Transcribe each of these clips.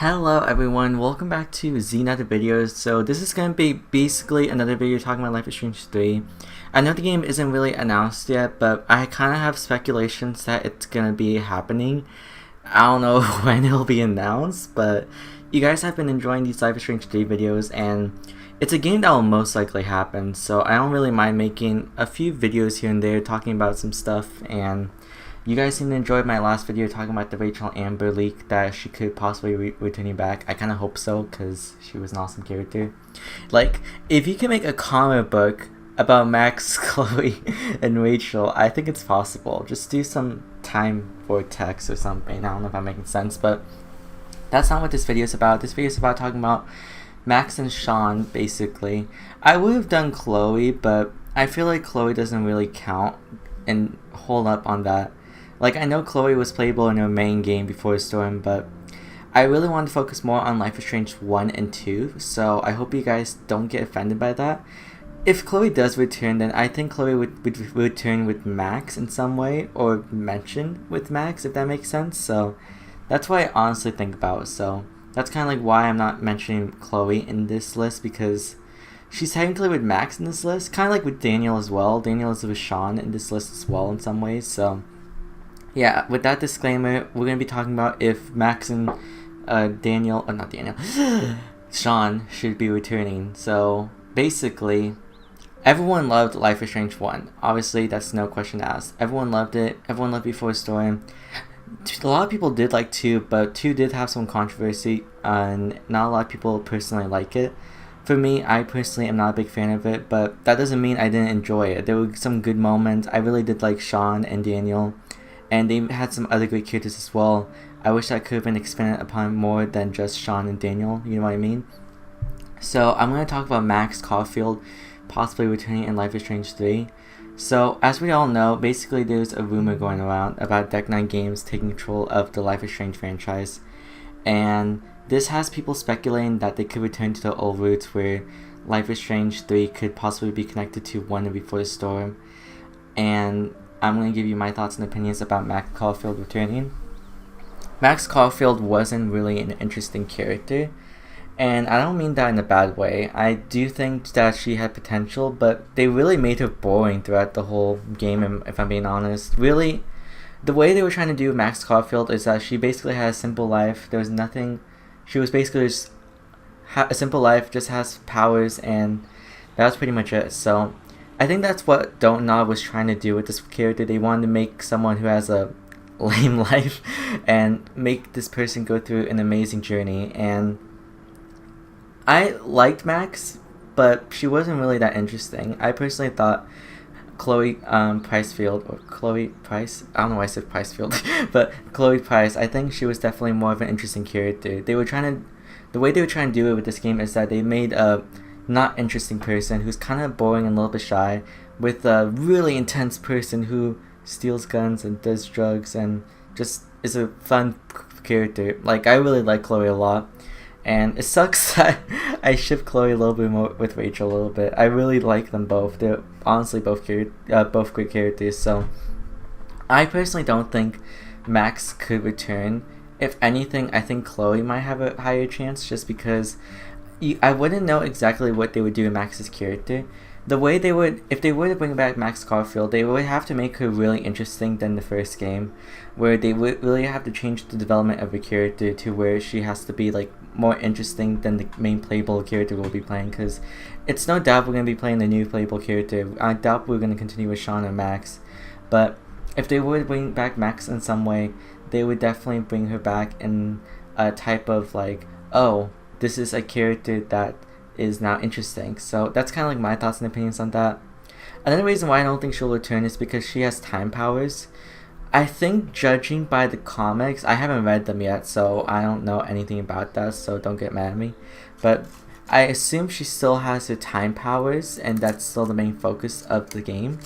Hello everyone, welcome back to Dontnod Videos. So this is going to be basically another video talking about Life is Strange 3. I know the game isn't really announced yet, but I kind of have speculations that it's going to be happening. I don't know when it'll be announced, but you guys have been enjoying these Life is Strange 3 videos, and it's a game that will most likely happen, so I don't really mind making a few videos here and there talking about some stuff. And you guys seem to enjoy my last video talking about the Rachel Amber leak, that she could possibly returning back. I kind of hope so, because she was an awesome character. Like, if you can make a comic book about Max, Chloe, and Rachel, I think it's possible. Just do some time vortex or something. I don't know if I'm making sense, but that's not what this video is about. This video is about talking about Max and Sean, basically. I would have done Chloe, but I feel like Chloe doesn't really count and hold up on that. Like, I know Chloe was playable in her main game before Storm, but I really want to focus more on Life is Strange 1 and 2, so I hope you guys don't get offended by that. If Chloe does return, then I think Chloe would return with Max in some way, or mention with Max, if that makes sense. So that's what I honestly think about. So that's kind of like why I'm not mentioning Chloe in this list, because she's technically with Max in this list, kind of like with Daniel as well. Daniel is with Sean in this list as well in some ways. So yeah, with that disclaimer, we're going to be talking about if Max and Sean should be returning. So basically, everyone loved Life is Strange 1. Obviously, that's no question asked. Everyone loved it. Everyone loved Before Storm. A lot of people did like 2, but 2 did have some controversy, and not a lot of people personally like it. For me, I personally am not a big fan of it, but that doesn't mean I didn't enjoy it. There were some good moments. I really did like Sean and Daniel, and they had some other great characters as well. I wish that could have been expanded upon more than just Sean and Daniel, you know what I mean? So I'm going to talk about Max Caulfield possibly returning in Life is Strange 3. So as we all know, basically there's a rumor going around about Deck 9 Games taking control of the Life is Strange franchise. And this has people speculating that they could return to the old roots, where Life is Strange 3 could possibly be connected to 1 and Before the Storm. And I'm going to give you my thoughts and opinions about Max Caulfield returning. Max Caulfield wasn't really an interesting character, and I don't mean that in a bad way. I do think that she had potential, but they really made her boring throughout the whole game, if I'm being honest. Really, the way they were trying to do Max Caulfield is that she basically had a simple life. There was nothing. She was basically just a simple life, just has powers, and that was pretty much it. So I think that's what Dontnod was trying to do with this character. They wanted to make someone who has a lame life and make this person go through an amazing journey. And I liked Max, but she wasn't really that interesting. I personally thought Chloe Pricefield, or Chloe Price, I don't know why I said Pricefield, but Chloe Price, I think she was definitely more of an interesting character. The way they were trying to do it with this game is that they made a not interesting person who's kind of boring and a little bit shy, with a really intense person who steals guns and does drugs and just is a fun character. Like, I really like Chloe a lot, and it sucks that I ship Chloe a little bit more with Rachel a little bit. I really like them both. They're honestly both great characters. So I personally don't think Max could return. If anything, I think Chloe might have a higher chance, just because I wouldn't know exactly what they would do with Max's character. The way they would, if they were to bring back Max Caulfield, they would have to make her really interesting than the first game, where they would really have to change the development of her character to where she has to be like more interesting than the main playable character we'll be playing, because it's no doubt we're going to be playing the new playable character. I doubt we're going to continue with Sean and Max, but if they were to bring back Max in some way, they would definitely bring her back in a type of like, oh, this is a character that is now interesting. So that's kind of like my thoughts and opinions on that. Another reason why I don't think she'll return is because she has time powers. I think, judging by the comics, I haven't read them yet, so I don't know anything about that, so don't get mad at me, but I assume she still has her time powers, and that's still the main focus of the game.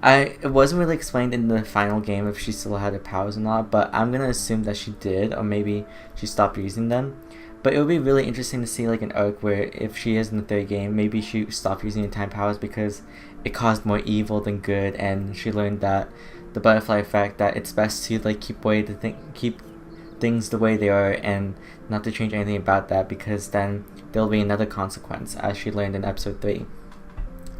It wasn't really explained in the final game if she still had her powers or not, but I'm gonna assume that she did, or maybe she stopped using them. But it would be really interesting to see like an arc where, if she is in the third game, maybe she stopped using her time powers because it caused more evil than good, and she learned that the butterfly effect, that it's best to like keep things the way they are and not to change anything about that, because then there'll be another consequence, as she learned in episode 3.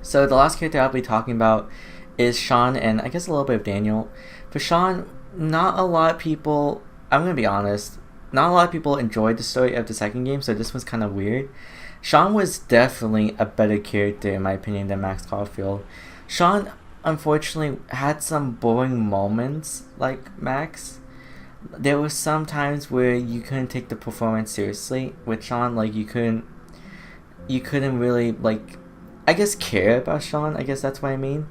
So the last character I'll be talking about is Sean, and I guess a little bit of Daniel. For Sean, not a lot of people, I'm gonna be honest, not a lot of people enjoyed the story of the second game, so this was kind of weird. Sean was definitely a better character in my opinion than Max Caulfield. Sean unfortunately had some boring moments like Max. There were some times where you couldn't take the performance seriously with Sean, like you couldn't really, like, I guess, care about Sean, I guess that's what I mean.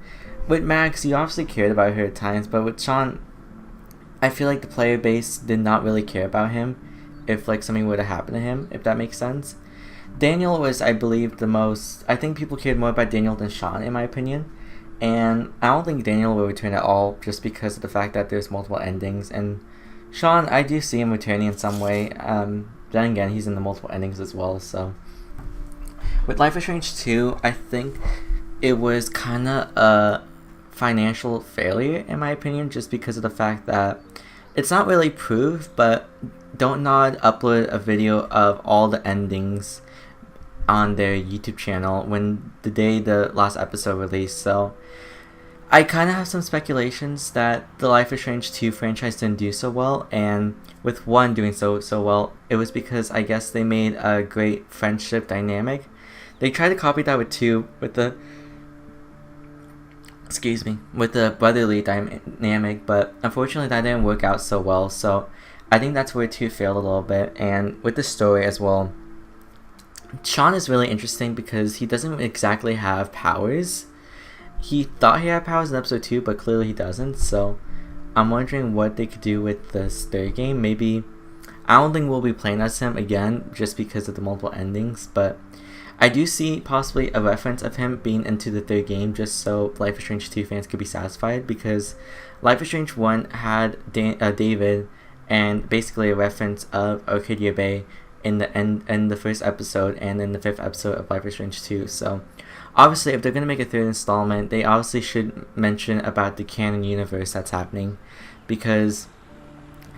With Max, you obviously cared about her at times, but with Sean, I feel like the player base did not really care about him if like something were to happen to him, if that makes sense. Daniel was, I believe, the most, I think people cared more about Daniel than Sean in my opinion, and I don't think Daniel will return at all just because of the fact that there's multiple endings, and Sean, I do see him returning in some way. Then again, he's in the multiple endings as well, so. With Life is Strange 2, I think it was kind of a financial failure in my opinion, just because of the fact that it's not really proof, but Dontnod uploaded a video of all the endings on their YouTube channel when the day the last episode released, so I kind of have some speculations that the Life is Strange 2 franchise didn't do so well, and with 1 doing so well, it was because I guess they made a great friendship dynamic. They tried to copy that with 2, with the brotherly dynamic, but unfortunately that didn't work out so well, so I think that's where 2 failed a little bit. And with the story as well, Sean is really interesting because he doesn't exactly have powers. He thought he had powers in episode 2, but clearly he doesn't, so I'm wondering what they could do with this third game. Maybe, I don't think we'll be playing as him again just because of the multiple endings, but I do see possibly a reference of him being into the third game just so Life is Strange 2 fans could be satisfied, because Life is Strange 1 had David and basically a reference of Arcadia Bay in the first episode and in the 5th episode of Life is Strange 2. So obviously if they're going to make a third installment, they obviously should mention about the canon universe that's happening, because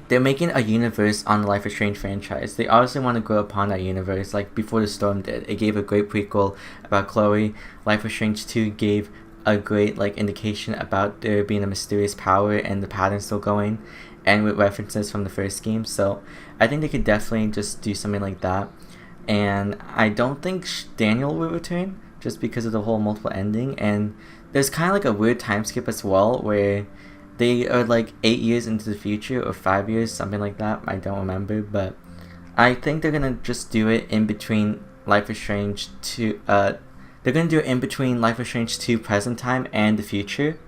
they're making a universe on the Life is Strange franchise. They obviously want to grow upon that universe like Before the Storm did. It gave a great prequel about Chloe. Life is Strange 2 gave a great like indication about there being a mysterious power and the pattern still going, and with references from the first game. So I think they could definitely just do something like that. And I don't think Daniel will return just because of the whole multiple ending, and there's kind of like a weird time skip as well where they are like 8 years into the future or 5 years, something like that. I don't remember, but I think they're gonna just do it in between Life is Strange 2. They're gonna do it in between Life is Strange 2 present time and the future.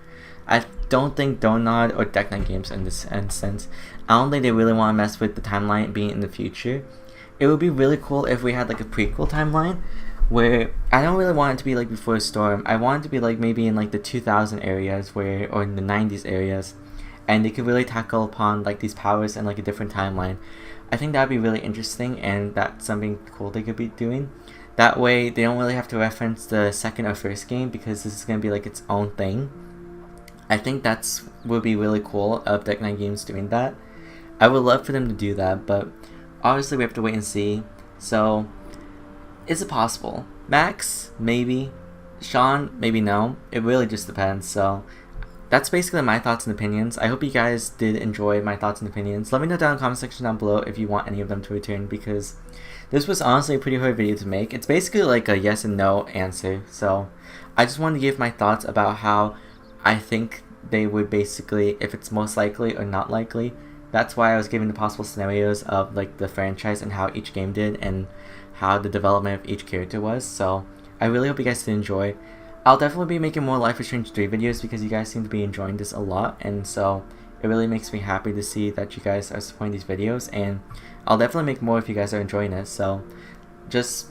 I don't think Dontnod or Dontnod Games in this instance, I don't think they really want to mess with the timeline being in the future. It would be really cool if we had like a prequel timeline where I don't really want it to be like Before the Storm. I want it to be like maybe in like the 2000 areas or in the 90s areas, and they could really tackle upon like these powers and like a different timeline. I think that would be really interesting, and that's something cool they could be doing. That way they don't really have to reference the second or first game, because this is going to be like its own thing. I think that's would be really cool of Dontnod Games doing that. I would love for them to do that, but obviously we have to wait and see. So is it possible? Max, maybe. Sean, maybe no. It really just depends. So that's basically my thoughts and opinions. I hope you guys did enjoy my thoughts and opinions. Let me know down in the comment section down below if you want any of them to return, because this was honestly a pretty hard video to make. It's basically like a yes and no answer. So I just wanted to give my thoughts about how I think they would basically, if it's most likely or not likely. That's why I was giving the possible scenarios of like the franchise and how each game did and how the development of each character was. So I really hope you guys did enjoy. I'll definitely be making more Life is Strange 3 videos because you guys seem to be enjoying this a lot, and so it really makes me happy to see that you guys are supporting these videos, and I'll definitely make more if you guys are enjoying it. So just,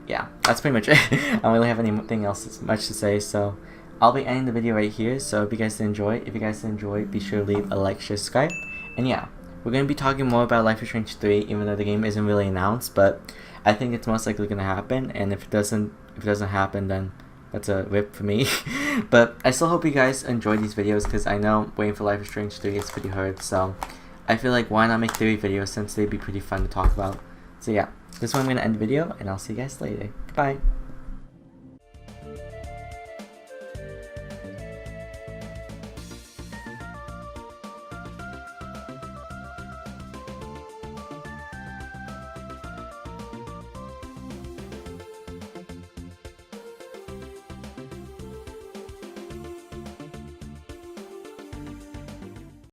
yeah, that's pretty much it. I don't really have anything else much to say, so I'll be ending the video right here. So if you guys did enjoy, be sure to leave a like, share, subscribe, and yeah, we're going to be talking more about Life is Strange 3, even though the game isn't really announced, but I think it's most likely going to happen, and if it doesn't happen, then that's a rip for me. But I still hope you guys enjoy these videos, because I know waiting for Life is Strange 3 is pretty hard, so I feel like why not make 3 videos since they'd be pretty fun to talk about. So yeah, this is where I'm going to end the video, and I'll see you guys later. Goodbye.